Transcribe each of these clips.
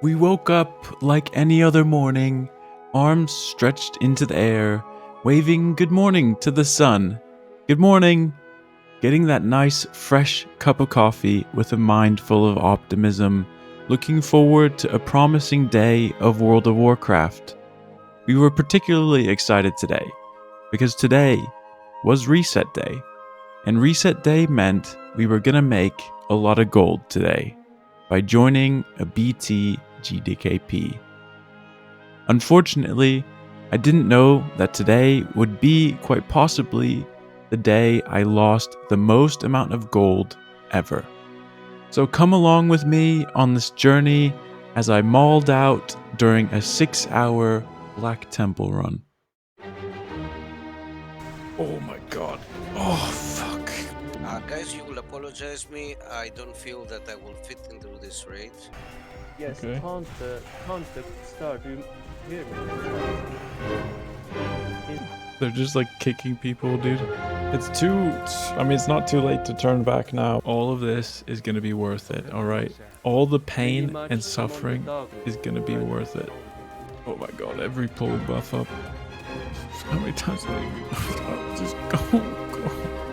We woke up like any other morning, arms stretched into the air, waving good morning to the sun. Good morning! Getting that nice, fresh cup of coffee with a mind full of optimism, looking forward to a promising day of World of Warcraft. We were particularly excited today, because today was Reset Day, and Reset Day meant we were gonna make a lot of gold today by joining a BT Gdkp. Unfortunately, I didn't know that today would be quite possibly the day I lost the most amount of gold ever. So come along with me on this journey as I mauled out during a 6-hour Black Temple run. Oh my god. Oh fuck. Guys, you will apologize me. I don't feel that I will fit into this raid. Yes, Okay. can't start. You hear me? They're just like kicking people, dude. It's not too late to turn back now. All of this is gonna be worth it, alright? All the pain and suffering is gonna be worth it. Oh my god, every pull buff up. How many times did I just go?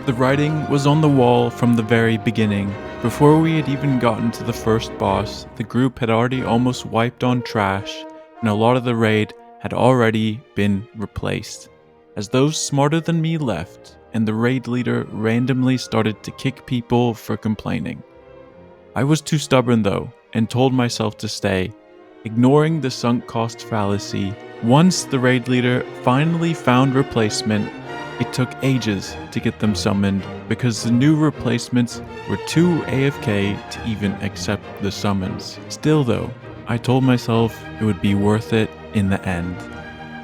The writing was on the wall from the very beginning. Before we had even gotten to the first boss, the group had already almost wiped on trash, and a lot of the raid had already been replaced. As those smarter than me left, and the raid leader randomly started to kick people for complaining. I was too stubborn though, and told myself to stay, ignoring the sunk cost fallacy. Once the raid leader finally found replacement, it took ages to get them summoned because the new replacements were too AFK to even accept the summons. Still though, I told myself it would be worth it in the end.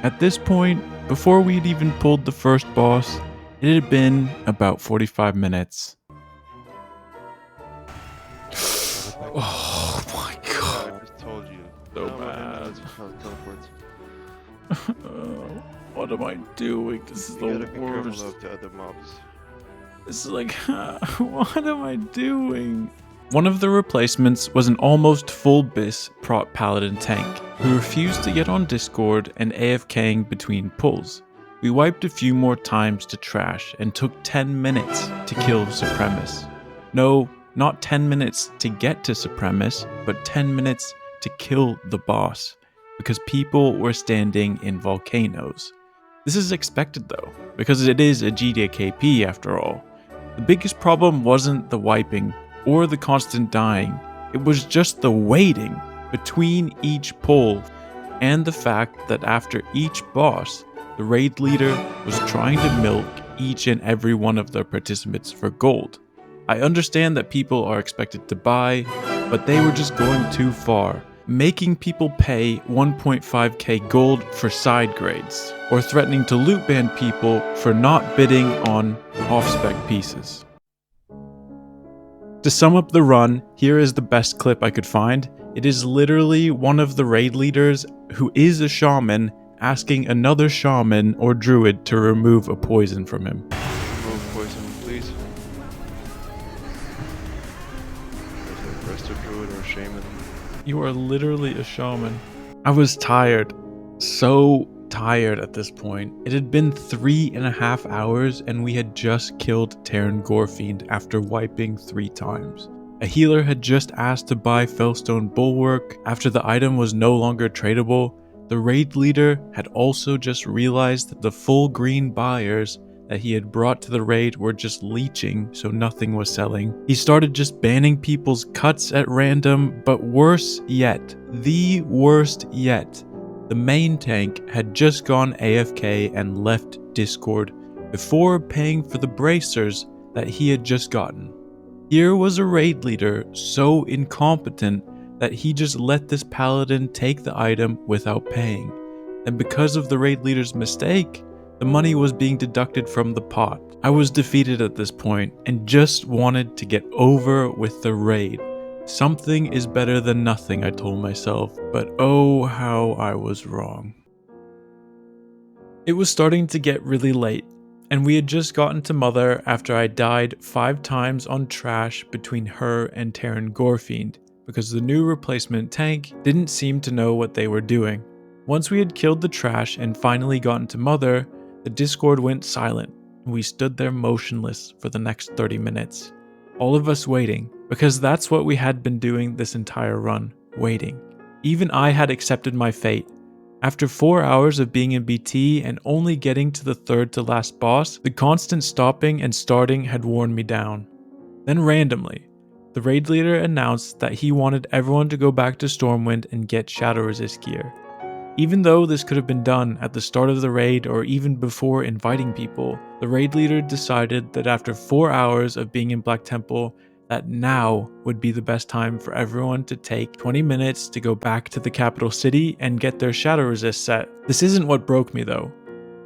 At this point, before we'd even pulled the first boss, it had been about 45 minutes. Oh my god. I just told you. So No, bad. teleports. What am I doing? This is You gotta the be careful worst. of the other mobs. This is like, what am I doing? One of the replacements was an almost full BIS prot paladin tank who refused to get on Discord and AFKing between pulls. We wiped a few more times to trash and took 10 minutes to kill Supremus. No, not 10 minutes to get to Supremus, but 10 minutes to kill the boss, because people were standing in volcanoes. This is expected though, because it is a Gdkp after all. The biggest problem wasn't the wiping or the constant dying, it was just the waiting between each pull, and the fact that after each boss, the raid leader was trying to milk each and every one of the participants for gold. I understand that people are expected to buy, but they were just going too far, making people pay 1.5k gold for side grades, or threatening to loot ban people for not bidding on off-spec pieces. To sum up the run, here is the best clip I could find. It is literally one of the raid leaders, who is a shaman, asking another shaman or druid to remove a poison from him. Remove poison, please. Rest of druid or shaman. You are literally a shaman. I was tired. So tired at this point. It had been 3.5 hours and we had just killed Terran Gorefiend after wiping 3 times. A healer had just asked to buy Fellstone Bulwark after the item was no longer tradable. The raid leader had also just realized that the full green buyers that he had brought to the raid were just leeching, so nothing was selling. He started just banning people's cuts at random, but worse yet, the worst yet, the main tank had just gone AFK and left Discord before paying for the bracers that he had just gotten. Here was a raid leader so incompetent that he just let this paladin take the item without paying. And because of the raid leader's mistake, the money was being deducted from the pot. I was defeated at this point and just wanted to get over with the raid. Something is better than nothing, I told myself, but oh how I was wrong. It was starting to get really late, and we had just gotten to Mother after I died 5 times on trash between her and Terran Gorefiend, because the new replacement tank didn't seem to know what they were doing. Once we had killed the trash and finally gotten to Mother, the Discord went silent, and we stood there motionless for the next 30 minutes. All of us waiting, because that's what we had been doing this entire run, waiting. Even I had accepted my fate. After 4 hours of being in BT and only getting to the third to last boss, the constant stopping and starting had worn me down. Then randomly, the raid leader announced that he wanted everyone to go back to Stormwind and get Shadow Resist gear. Even though this could have been done at the start of the raid or even before inviting people, the raid leader decided that after 4 hours of being in Black Temple, that now would be the best time for everyone to take 20 minutes to go back to the capital city and get their Shadow Resist set. This isn't what broke me though.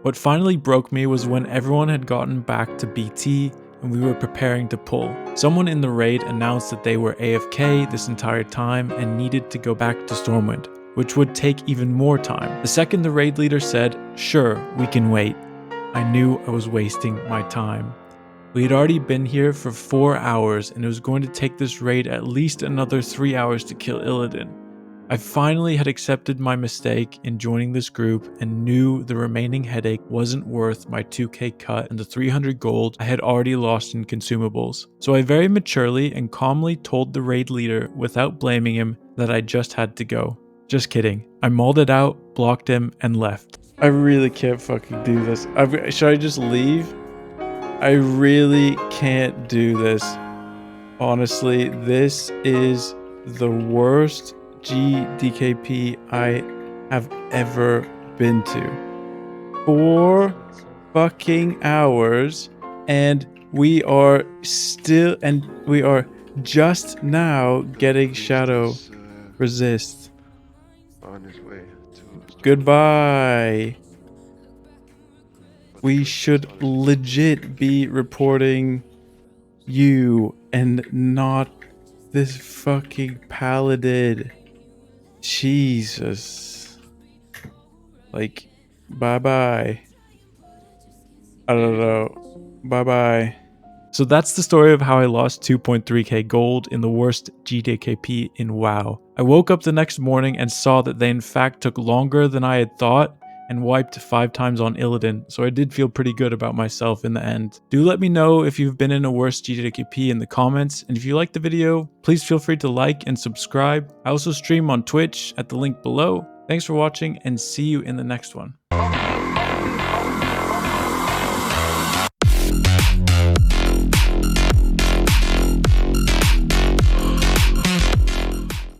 What finally broke me was when everyone had gotten back to BT and we were preparing to pull. Someone in the raid announced that they were AFK this entire time and needed to go back to Stormwind, which would take even more time. The second the raid leader said, "Sure, we can wait," I knew I was wasting my time. We had already been here for 4 hours and it was going to take this raid at least another 3 hours to kill Illidan. I finally had accepted my mistake in joining this group and knew the remaining headache wasn't worth my 2k cut and the 300 gold I had already lost in consumables. So I very maturely and calmly told the raid leader without blaming him that I just had to go. Just kidding. I mauled it out, blocked him, and left. I really can't fucking do this. Should I just leave? I really can't do this. Honestly, this is the worst Gdkp I have ever been to. 4 fucking hours, and we are just now getting Shadow He's, Resist. on his way to Stormwind. Goodbye. But We first, should it's on his- legit be reporting you and not this fucking paladin. Jesus. Like, bye-bye. I don't know. Bye-bye. So that's the story of how I lost 2.3k gold in the worst Gdkp in WoW. I woke up the next morning and saw that they in fact took longer than I had thought and wiped 5 times on Illidan, so I did feel pretty good about myself in the end. Do let me know if you've been in a worse Gdkp in the comments, and if you liked the video, please feel free to like and subscribe. I also stream on Twitch at the link below. Thanks for watching and see you in the next one.